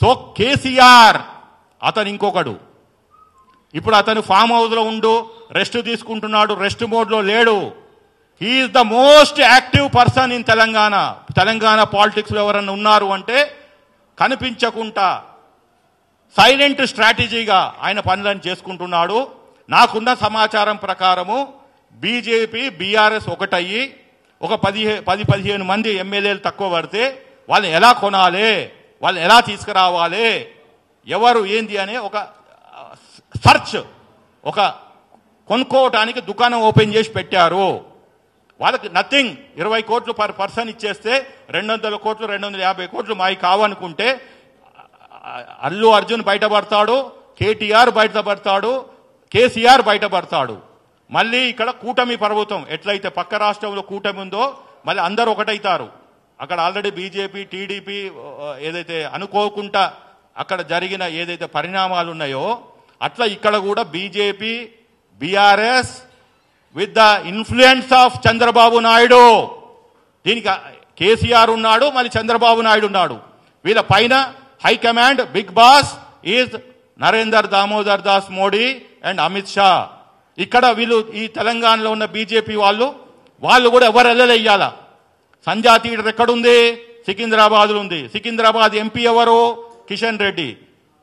So KCR అతను ఇంకొకడు. ఇప్పుడు అతను ఫామ్ హౌస్లో ఉండు రెస్ట్ తీసుకుంటున్నాడు, రెస్ట్ మోడ్లో లేడు. He's the most active person in Telangana. Telangana పాలిటిక్స్లో ఎవరన్నా ఉన్నారు అంటే కనిపించకుండా సైలెంట్ స్ట్రాటజీగా ఆయన పనులను చేసుకుంటున్నాడు. నాకున్న సమాచారం ప్రకారము బీజేపీ బీఆర్ఎస్ ఒకటయ్యి ఒక 10-15 మంది ఎమ్మెల్యేలు తక్కువ పడితే వాళ్ళని ఎలా కొనాలి, వాళ్ళని ఎలా తీసుకురావాలి, ఎవరు ఏంది అనే ఒక సర్చ్, ఒక కొనుక్కోవటానికి దుకాణం ఓపెన్ చేసి పెట్టారు. వాళ్ళకి నథింగ్. 20 కోట్లు పర్ పర్సన్ ఇచ్చేస్తే 200 కోట్లు 250 కోట్లు మావి కావనుకుంటే అల్లు అర్జున్ బయటపడతాడు, కేటీఆర్ బయటపడతాడు, కేసీఆర్ బయటపడతాడు. మళ్ళీ ఇక్కడ కూటమి ప్రభుత్వం ఎట్లయితే పక్క రాష్ట్రంలో కూటమి ఉందో మళ్ళీ అందరూ ఒకటైతారు. అక్కడ ఆల్రెడీ బీజేపీ టీడీపీ ఏదైతే అనుకోకుండా అక్కడ జరిగిన ఏదైతే పరిణామాలు ఉన్నాయో అట్లా ఇక్కడ కూడా BJP BRS with the influence of Chandrababu Naidu. దీనికి కేసీఆర్ ఉన్నాడు, మళ్ళీ చంద్రబాబు నాయుడు ఉన్నాడు. వీళ్ళ పైన high command big boss is Narendar Damodar Das Modi and Amit Shah. ఇక్కడ వీళ్ళు ఈ తెలంగాణలో ఉన్న బీజేపీ వాళ్ళు కూడా ఎవరు వెళ్ళలేయాల. సంజా థియేటర్ ఎక్కడుంది? సికింద్రాబాద్లో ఉంది. సికింద్రాబాద్ ఎంపీ ఎవరు? కిషన్ రెడ్డి.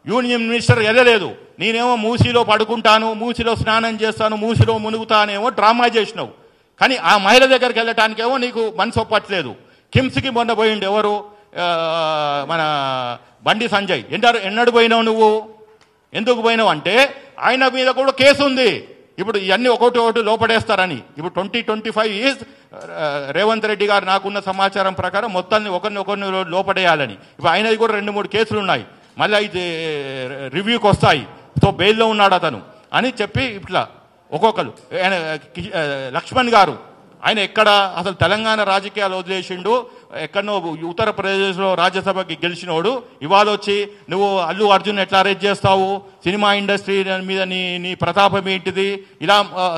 యూనియన్ మినిస్టర్ వెళ్ళలేదు. నేనేమో మూసీలో పడుకుంటాను, మూసీలో స్నానం చేస్తాను, మూసీలో మునుగుతానేమో డ్రామా చేసినావు. కానీ ఆ మహిళ దగ్గరికి వెళ్ళటానికేమో నీకు మనసు ఒప్పట్లేదు. కిమ్స్కి మొన్న పోయిండు ఎవరు? మన బండి సంజయ్. ఎన్నడు పోయినావు నువ్వు? ఎందుకు పోయినావు అంటే ఆయన మీద కూడా కేసు ఉంది. ఇప్పుడు ఇవన్నీ ఒకటి లోపడేస్తారని. ఇప్పుడు 2025 ఈజ్ రేవంత్ రెడ్డి గారు నాకున్న సమాచారం ప్రకారం మొత్తాన్ని ఒకరిని లోపడేయాలని. ఇప్పుడు ఆయనది కూడా 2-3 కేసులు ఉన్నాయి. మళ్ళీ అయితే రివ్యూకి వస్తాయి. సో బెయిల్లో ఉన్నాడు అతను అని చెప్పి ఇట్లా ఒక్కొక్కరు. లక్ష్మణ్ గారు ఆయన ఎక్కడ అసలు తెలంగాణ రాజకీయాలు వదిలేసిండు, ఎక్కడనో ఉత్తరప్రదేశ్లో రాజ్యసభకి గెలిచినోడు. ఇవాళ వచ్చి నువ్వు అల్లు అర్జున్ ఎట్లా అరెస్ట్ చేస్తావు, సినిమా ఇండస్ట్రీ మీద నీ ప్రతాపం ఏంటిది, ఇలా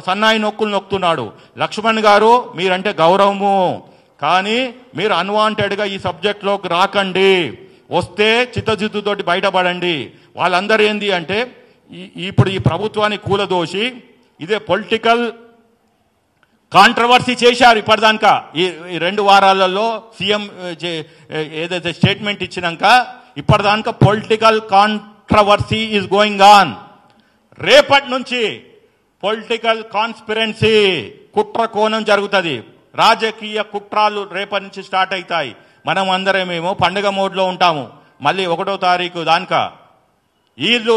సన్నాయి నొక్కులు నొక్కుతున్నాడు. లక్ష్మణ్ గారు మీరంటే గౌరవము, కానీ మీరు అన్వాంటెడ్గా ఈ సబ్జెక్ట్లోకి రాకండి. వస్తే చిత్తజిత్తుతోటి బయటపడండి. వాళ్ళందరూ ఏంది అంటే ఇప్పుడు ఈ ప్రభుత్వాన్ని కూలదోసి ఇదే పొలిటికల్ కాంట్రవర్సీ చేశారు. ఇప్పటిదాకా ఈ 2 వారాలలో సీఎం ఏదైతే స్టేట్మెంట్ ఇచ్చినాక ఇప్పటిదాకా political controversy is going on. రేపటి నుంచి పొలిటికల్ కాన్స్పిరెన్సీ, కుట్ర కోణం జరుగుతుంది. రాజకీయ కుట్రాలు రేపటి నుంచి స్టార్ట్ అవుతాయి. మనం అందరమేమో పండుగ మోడ్లో ఉంటాము. మళ్ళీ 1వ తారీఖు దానికా వీళ్ళు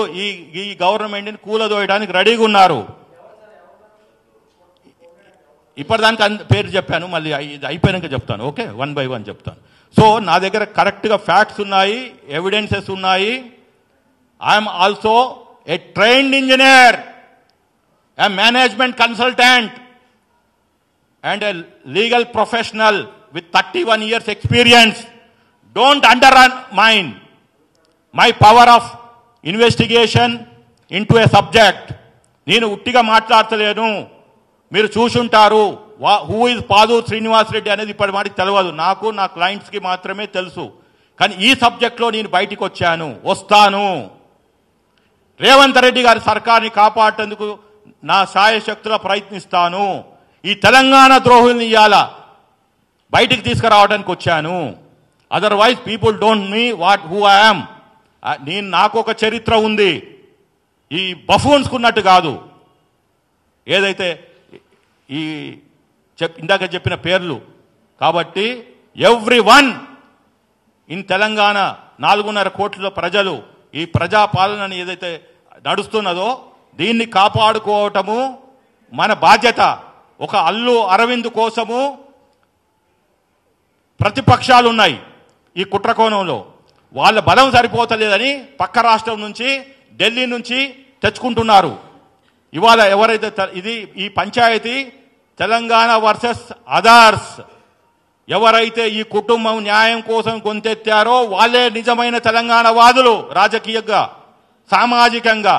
ఈ గవర్నమెంట్ని కూలదోయడానికి రెడీగా ఉన్నారు. ఇప్పటిదానికి పేరు చెప్పాను, మళ్ళీ ఇది అయిపోయాక చెప్తాను. ఓకే, 1 by 1 చెప్తాను. సో నా దగ్గర కరెక్ట్గా ఫ్యాక్ట్స్ ఉన్నాయి, ఎవిడెన్సెస్ ఉన్నాయి. I'm also a trained engineer, A management consultant and a legal professional with 31 years experience. Don't undermine my power of investigation into a subject. నేను ఉట్టిగా మాట్లాడతలేను. మీరు చూసుంటారు హూ ఇస్ పాదూర్ శ్రీనివాస్ రెడ్డి అనేది ఇప్పటి మాటికి తెలియదు. నాకు నా క్లయింట్స్కి మాత్రమే తెలుసు. కానీ ఈ సబ్జెక్ట్లో నేను బయటికి వస్తాను. రేవంత్ రెడ్డి గారి సర్కార్ని కాపాడేందుకు నా శాయశక్తులా ప్రయత్నిస్తాను. ఈ తెలంగాణ ద్రోహుల్ని ఇయ్యాల బయటికి తీసుకురావడానికి వచ్చాను. Otherwise people don't me who I am. నాకు ఒక చరిత్ర ఉంది. ఈ బఫూన్స్కున్నట్టు కాదు. ఏదైతే ఈ ఇందాక చెప్పిన పేర్లు. కాబట్టి ఎవ్రీవన్ ఇన్ తెలంగాణ 4.5 కోట్ల ప్రజలు ఈ ప్రజాపాలనని ఏదైతే నడుస్తున్నదో దీన్ని కాపాడుకోవటము మన బాధ్యత. ఒక అల్లు అరవింద్ కోసము ప్రతిపక్షాలు ఉన్నాయి ఈ కుట్రకోణంలో. వాళ్ళ బలం సరిపోతలేదని పక్క రాష్ట్రం నుంచి, ఢిల్లీ నుంచి తెచ్చుకుంటున్నారు. ఇవాళ ఎవరైతే ఈ పంచాయతీ తెలంగాణ వర్సెస్ అదర్స్, ఎవరైతే ఈ కుటుంబం న్యాయం కోసం గొంతెత్తారో వాళ్ళే నిజమైన తెలంగాణ వాదులు. రాజకీయంగా, సామాజికంగా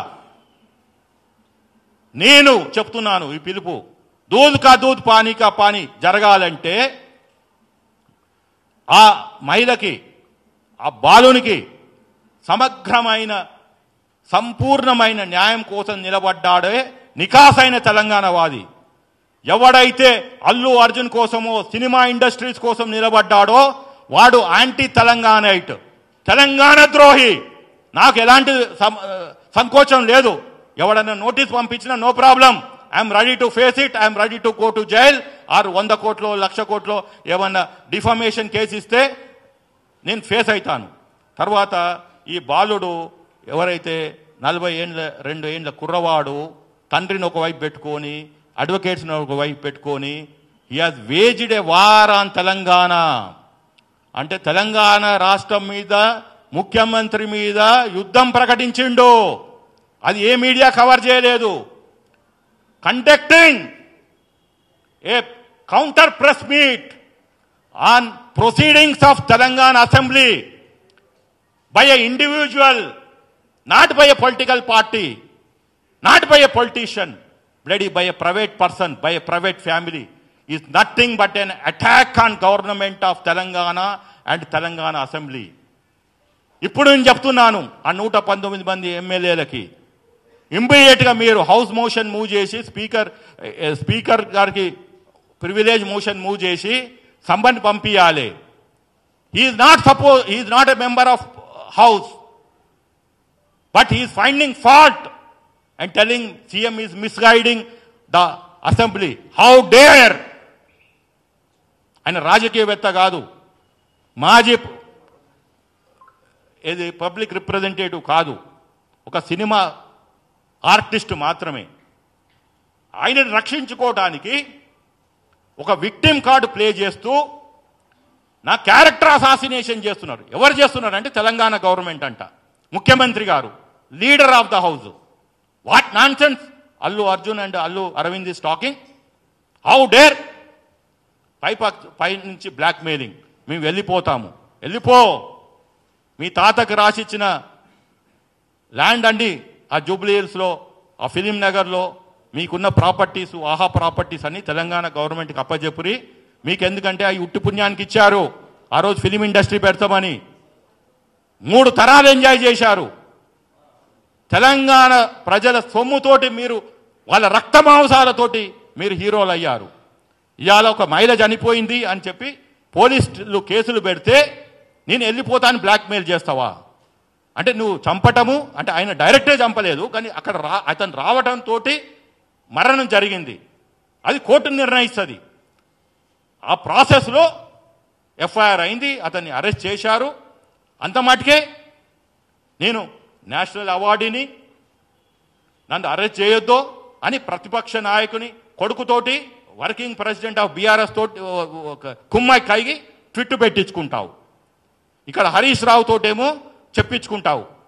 నేను చెప్తున్నాను. ఈ పిలుపు దూద్ కా దూద్ పానీ కా పానీ జరగాలంటే ఆ మహిళకి, ఆ బాలునికి సమగ్రమైన సంపూర్ణమైన న్యాయం కోసం నిలబడ్డాడే నికాసైన తెలంగాణవాది. ఎవడైతే అల్లు అర్జున్ కోసమో సినిమా ఇండస్ట్రీస్ కోసం నిలబడ్డాడో వాడు యాంటీ తెలంగాణైట్, తెలంగాణ ద్రోహి. నాకు ఎలాంటి సంకోచం లేదు. ఎవడన్నా నోటీస్ పంపించినా no problem, I'm ready to face it, I'm ready to go to jail. ఆరు 100 కోట్లో 1,00,000 కోట్లో ఏమన్నా డిఫమేషన్ కేసు ఇస్తే నేను ఫేస్ అవుతాను. తర్వాత ఈ బాలుడు ఎవరైతే 42 ఏండ్ల కుర్రవాడు తండ్రిని ఒకవైపు పెట్టుకొని అడ్వకేట్స్ని ఒకవైపు పెట్టుకొని he has waged a war on Telangana. అంటే తెలంగాణ రాష్ట్రం మీద ముఖ్యమంత్రి మీద యుద్ధం ప్రకటించిండు. అది ఏ మీడియా కవర్ చేయలేదు. Conducting a counter press meet on proceedings of Telangana assembly by a individual, not by a political party, not by a politician, bloody by a private person, by a private family, is nothing but an attack on government of Telangana and Telangana Assembly. ఇప్పుడు నేను చెప్తున్నాను ఆ 119 మంది ఎమ్మెల్యేలకి, ఇమ్మీడియట్గా మీరు house motion move చేసి speaker గారికి ప్రివిలేజ్ మోషన్ మూవ్ చేసి సంబంధ్ పంపించాలి. he is not a member of house, but he is finding fault and telling CM is misguiding the assembly. How dare! ఆయన రాజకీయవేత్త కాదు, మాజీ ఏది పబ్లిక్ రిప్రజెంటేటివ్ కాదు, ఒక సినిమా ఆర్టిస్ట్ మాత్రమే. ఆయనను రక్షించుకోవడానికి ఒక విక్టిమ్ కార్డు ప్లే చేస్తూ నా క్యారెక్టర్ అసాసినేషన్ చేస్తున్నారు. ఎవరు చేస్తున్నారు అంటే తెలంగాణ గవర్నమెంట్ అంట, ముఖ్యమంత్రి గారు, leader of the house. What nonsense! Allu Arjun and Allu Aravind is talking. How dare! పై నుంచి బ్లాక్ మెయిలింగ్. మేము వెళ్ళిపోతాము, వెళ్ళిపో. మీ తాతకు రాసిచ్చిన ల్యాండ్ అండి ఆ జూబ్లీ హిల్స్లో, ఆ ఫిలిం నగర్లో మీకున్న ప్రాపర్టీస్, ఆహా ప్రాపర్టీస్ అన్ని తెలంగాణ గవర్నమెంట్కి అప్పచెప్పురి. మీకు ఎందుకంటే అవి ఉట్టి పుణ్యానికి ఇచ్చారు. ఆ రోజు ఫిలిం ఇండస్ట్రీ పెడతామని 3 తరాలు ఎంజాయ్ చేశారు. తెలంగాణ ప్రజల సొమ్ముతోటి మీరు, వాళ్ళ రక్త మాంసాలతోటి మీరు హీరోలు అయ్యారు. ఇవాళ ఒక మహిళ చనిపోయింది అని చెప్పి పోలీసులు కేసులు పెడితే నేను వెళ్ళిపోతాను బ్లాక్మెయిల్ చేస్తావా? అంటే నువ్వు చంపటము అంటే ఆయన డైరెక్టే చంపలేదు, కానీ అక్కడ అతను రావడంతో మరణం జరిగింది. అది కోర్టు నిర్ణయిస్తుంది. ఆ ప్రాసెస్లో ఎఫ్ఐఆర్ అయింది, అతన్ని అరెస్ట్ చేశారు. అంత మటుకే నేను నేషనల్ అవార్డుని నన్ను అరెస్ట్ చేయొద్దు అని ప్రతిపక్ష నాయకుని కొడుకుతోటి, వర్కింగ్ ప్రెసిడెంట్ ఆఫ్ బీఆర్ఎస్ తోటి కుమ్మాయి కైగి ట్విట్టు పెట్టించుకుంటావు. ఇక్కడ హరీష్ రావు తోటేమో చెప్పించుకుంటావు.